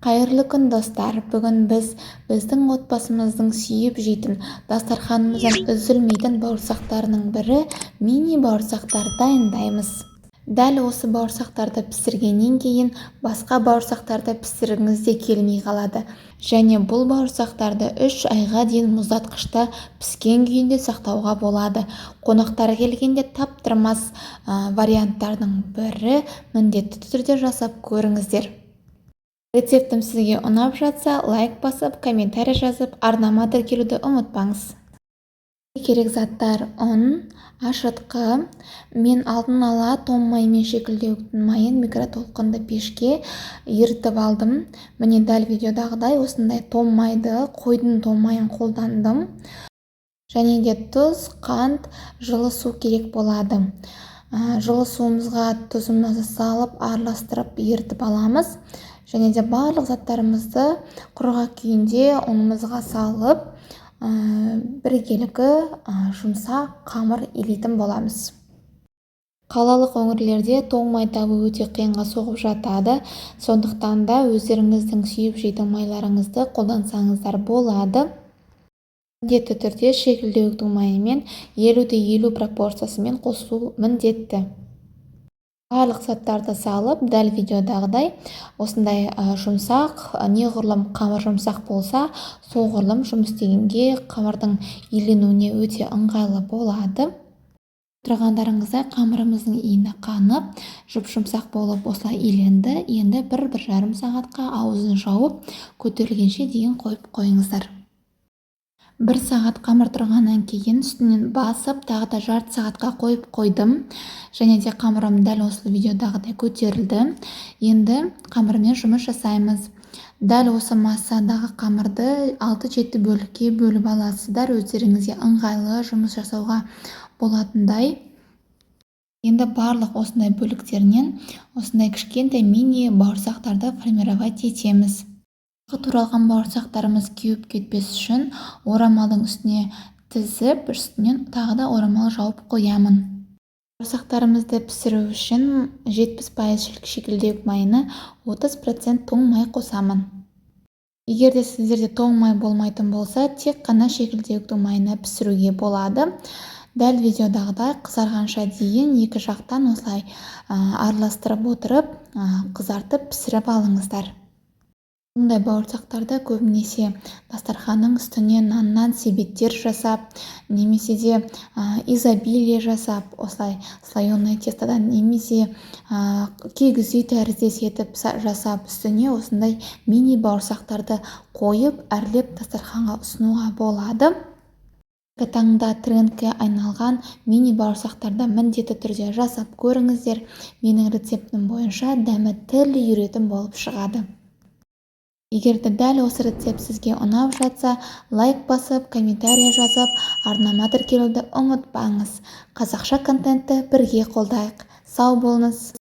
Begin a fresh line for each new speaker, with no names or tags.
Қайырлы күн достар. Бүгін біздің отбасымыздың сүйіп жейтін дастарханымыздан үзілмейтін бауырсақтарының бірі мини бауырсақтар дайындаймыз. Дәл осы бауырсақтарды пісіргеннен кейін басқа бауырсақтарды пісіргіңіз де келмей қалады. Және бұл бауырсақтарды 3 айға дейін мұздатқышта піскен күйінде сақтауға болады. Қонақтар келгенде таптырмас варианттардың бірі, міндетті түрде жасап көріңіздер. Рецептім сізге ұнап жатса, лайк басып, комментарий жазып, арнама тіркелуді ұмытпаңыз. Керек заттар: ұн, ашытқы. Мен алдын ала том майымен шекілдеуіктің майын микротолқынды пешке ерітіп алдым. Міне дәл видеодағыдай осындай том майды, қойдың том майын қолдандым. Және де тұз, қант, жылы су керек болады. Жылы суымызға тұзымызды салып, араластырып ерітіп аламыз. Және де барлық заттарымызды құрғақ күйінде ұнымызға салып, біркелкі жұмсақ қамыр илейтін боламыз. Қалалық өңірлерде том май табу өте қиынға соғып жатады. Сондықтан да өздеріңіздің сүйіп жейтін майларыңызды қолдансаңыздар болады. Міндетті түрде шекілдеуіктің майымен 50-50 пропорциясымен қосу міндетті. Барлық заттарды салып, дәл видеодағыдай осындай жұмсақ, неғұрлым қамыр жұмсақ болса, соғұрлым жұмыс істегенге қамырдың иленуіне өте ыңғайлы болады. Тұрғандарыңызда қамырымыздың иіні қанып, жұп-жұмсақ болып осылай иленді. Енді 1-1,5 сағатқа аузын жауып, көтерілгенше дейін қойып қойыңыздар. 1 сағат қамыр тұрғаннан кейін үстінен басып, тағы да жарты сағатқа қойып қойдым. Және де қамырым дәл осы видеодағыдай көтерілді. Енді қамырмен жұмыс жасаймыз. Дәл осы массадағы қамырды 6-7 бөлікке бөліп аласыздар, өздеріңізге ыңғайлы жұмыс жасауға болатындай. Енді барлық осындай бөліктерінен осындай кішкентай мини бауырсақтарды формировать етеміз. Туралған бауырсақтарымыз кеуіп кетпес үшін орамалдың үстіне тізіп, үстінен тағы да орамал жауып қоямын. Бауырсақтарымызды пісіру үшін 70% шекілдеуік майына 30% тоң май қосамын. Егер де сіздерде тоң май болмайтын болса, тек қана шекілдеуіктің майына пісіруге болады. Дәл видеодағыдай қызарғанша дейін екі жақтан осылай араластырып отырып, қызартып пісіріп алыңыздар. Бұндай бауырсақтарды көбінесе дастарханның үстіне наннан себеттер жасап, немесе де изобилие жасап, осылай слоеный тестодан немесе кигіз үй тәріздес етіп жасап, үстіне осындай мини бауырсақтарды қойып, әрлеп дастарханға ұсынуға болады. Таңда трендке айналған мини бауырсақтарды міндетті түрде жасап көріңіздер. Менің рецептім бойынша дәмі тіл үйіретін болып шығады. Егер де дәл осы рецепт сізге ұнап жатса, лайк басып, комментарий жазып, арнама тіркелуді ұмытпаңыз. Қазақша контентті бірге қолдайық. Сау болыңыз.